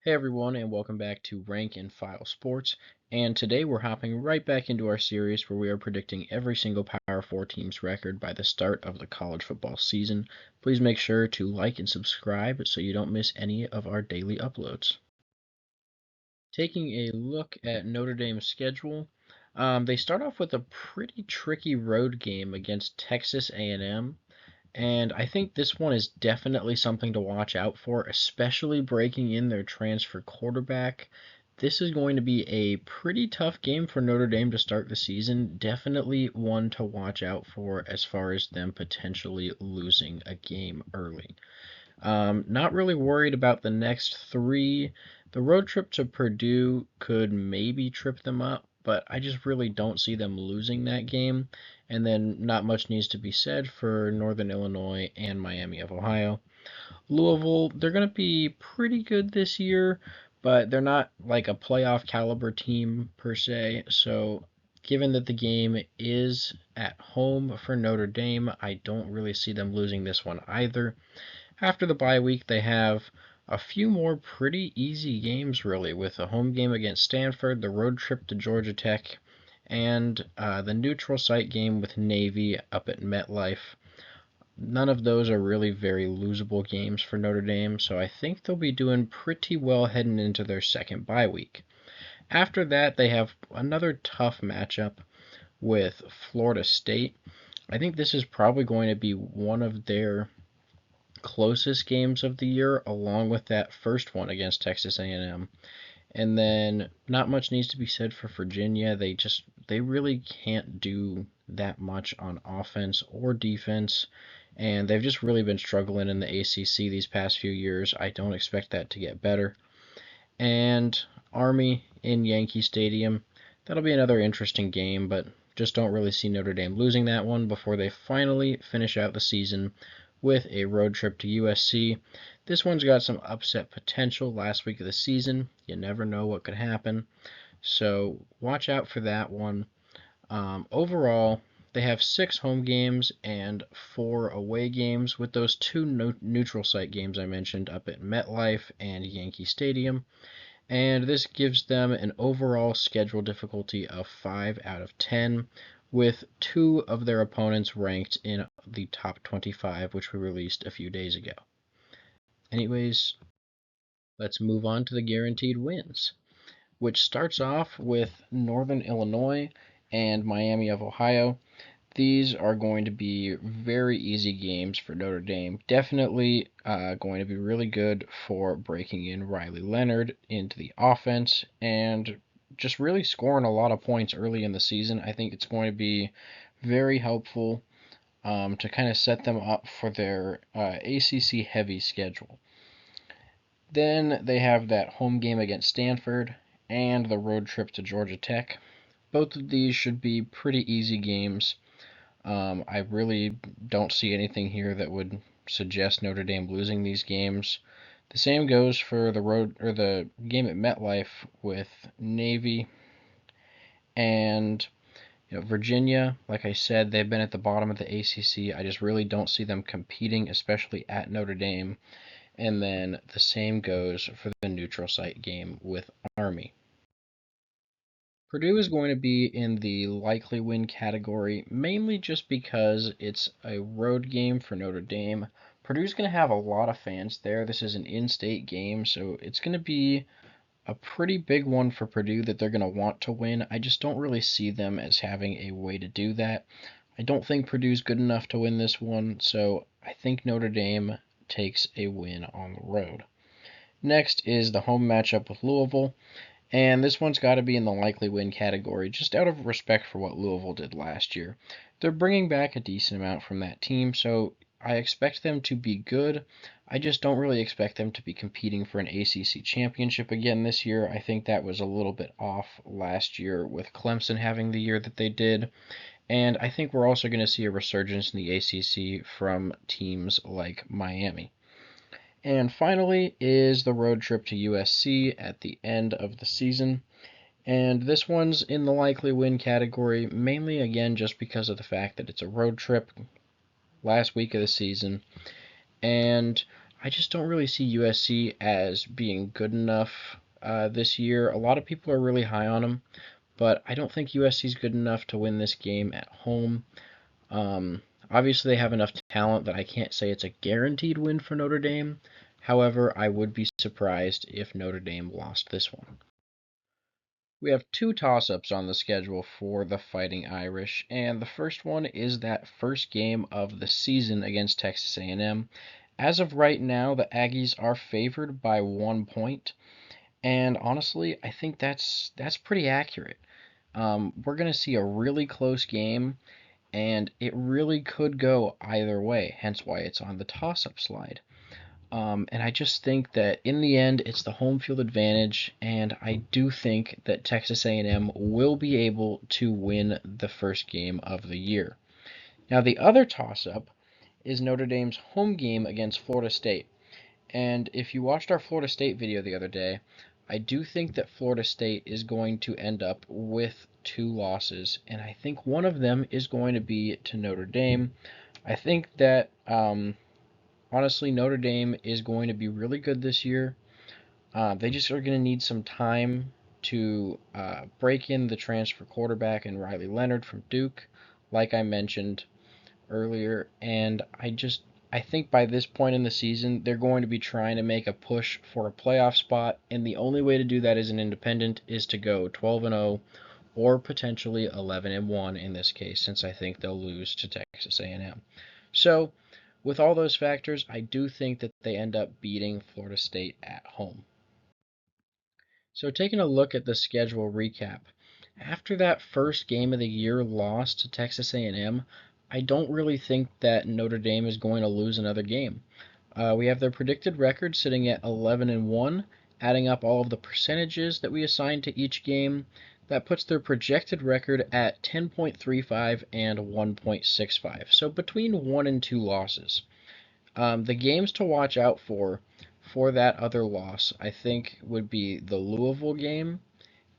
Hey everyone, and welcome back to Rank and File Sports. And today we're hopping right back into our series where we are predicting every single Power 4 team's record by the start of the college football season. Please make sure to like and subscribe so you don't miss any of our daily uploads. Taking a look at Notre Dame's schedule, they start off with a pretty tricky road game against Texas A&M. And I think this one is definitely something to watch out for, especially breaking in their transfer quarterback. This is going to be a pretty tough game for Notre Dame to start the season. Definitely one to watch out for as far as them potentially losing a game early. Not really worried about the next three. The road trip to Purdue could maybe trip them up, but I just really don't see them losing that game. And then not much needs to be said for Northern Illinois and Miami of Ohio. Louisville, they're going to be pretty good this year, but they're not like a playoff caliber team per se. So, given that the game is at home for Notre Dame, I don't really see them losing this one either. After the bye week, they have a few more pretty easy games, really, with a home game against Stanford, the road trip to Georgia Tech, and the neutral site game with Navy up at MetLife. None of those are really very losable games for Notre Dame, so I think they'll be doing pretty well heading into their second bye week. After that, they have another tough matchup with Florida State. I think this is probably going to be one of their closest games of the year, along with that first one against Texas A&M. And then not much needs to be said for Virginia. They really can't do that much on offense or defense, and they've just really been struggling in the ACC these past few years. I don't expect that to get better. And Army in Yankee Stadium, that'll be another interesting game, but just don't really see Notre Dame losing that one before they finally finish out the season with a road trip to USC. This one's got some upset potential last week of the season. You never know what could happen. So watch out for that one. Overall, they have 6 home games and 4 away games, with those 2 neutral site games I mentioned up at MetLife and Yankee Stadium. And this gives them an overall schedule difficulty of 5 out of 10, with 2 of their opponents ranked in the top 25, which we released a few days ago. Anyways, let's move on to the guaranteed wins, which starts off with Northern Illinois and Miami of Ohio. These are going to be very easy games for Notre Dame. Definitely going to be really good for breaking in Riley Leonard into the offense and just really scoring a lot of points early in the season. I think it's going to be very helpful to kind of set them up for their ACC heavy schedule. Then they have that home game against Stanford and the road trip to Georgia Tech. Both of these should be pretty easy games. I really don't see anything here that would suggest Notre Dame losing these games. The same goes for the game at MetLife with Navy and Virginia. Like I said, they've been at the bottom of the ACC. I just really don't see them competing, especially at Notre Dame. And then the same goes for the neutral site game with Army. Purdue is going to be in the likely win category, mainly just because it's a road game for Notre Dame. Purdue's going to have a lot of fans there. This is an in-state game, so it's going to be a pretty big one for Purdue that they're going to want to win. I just don't really see them as having a way to do that. I don't think Purdue's good enough to win this one, so I think Notre Dame takes a win on the road. Next is the home matchup with Louisville. And this one's got to be in the likely win category, just out of respect for what Louisville did last year. They're bringing back a decent amount from that team, so I expect them to be good. I just don't really expect them to be competing for an ACC championship again this year. I think that was a little bit off last year with Clemson having the year that they did. And I think we're also going to see a resurgence in the ACC from teams like Miami. And finally is the road trip to USC at the end of the season. And this one's in the likely win category, mainly again just because of the fact that it's a road trip last week of the season. And I just don't really see USC as being good enough this year. A lot of people are really high on them, but I don't think USC is good enough to win this game at home. Obviously, they have enough talent that I can't say it's a guaranteed win for Notre Dame. However, I would be surprised if Notre Dame lost this one. We have two toss-ups on the schedule for the Fighting Irish, and the first one is that first game of the season against Texas A&M. As of right now, the Aggies are favored by 1 point, and honestly, I think that's pretty accurate. We're going to see a really close game, and it really could go either way, hence why it's on the toss-up slide. And I just think that in the end, it's the home field advantage, and I do think that Texas A&M will be able to win the first game of the year. Now, the other toss-up is Notre Dame's home game against Florida State. And if you watched our Florida State video the other day, I do think that Florida State is going to end up with two losses, and I think one of them is going to be to Notre Dame. I think that honestly, Notre Dame is going to be really good this year. They just are going to need some time to break in the transfer quarterback and Riley Leonard from Duke, like I mentioned earlier. And I think by this point in the season, they're going to be trying to make a push for a playoff spot, and the only way to do that as an independent is to go 12-0 or potentially 11-1 in this case, since I think they'll lose to Texas A&M. So, with all those factors, I do think that they end up beating Florida State at home. So taking a look at the schedule recap, after that first game of the year loss to Texas A&M, I don't really think that Notre Dame is going to lose another game. We have their predicted record sitting at 11-1, adding up all of the percentages that we assigned to each game. That puts their projected record at 10.35 and 1.65, so between 1 and 2 losses. The games to watch out for that other loss, I think, would be the Louisville game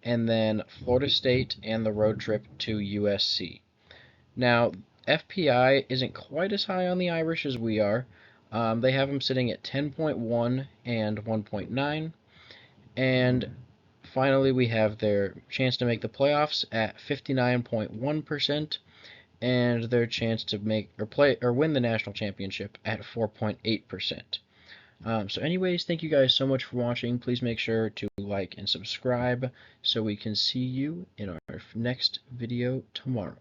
and then Florida State and the road trip to USC. Now, FPI isn't quite as high on the Irish as we are. They have them sitting at 10.1 and 1.9. And finally, we have their chance to make the playoffs at 59.1% and their chance to make or win the national championship at 4.8%. So anyways, thank you guys so much for watching. Please make sure to like and subscribe so we can see you in our next video tomorrow.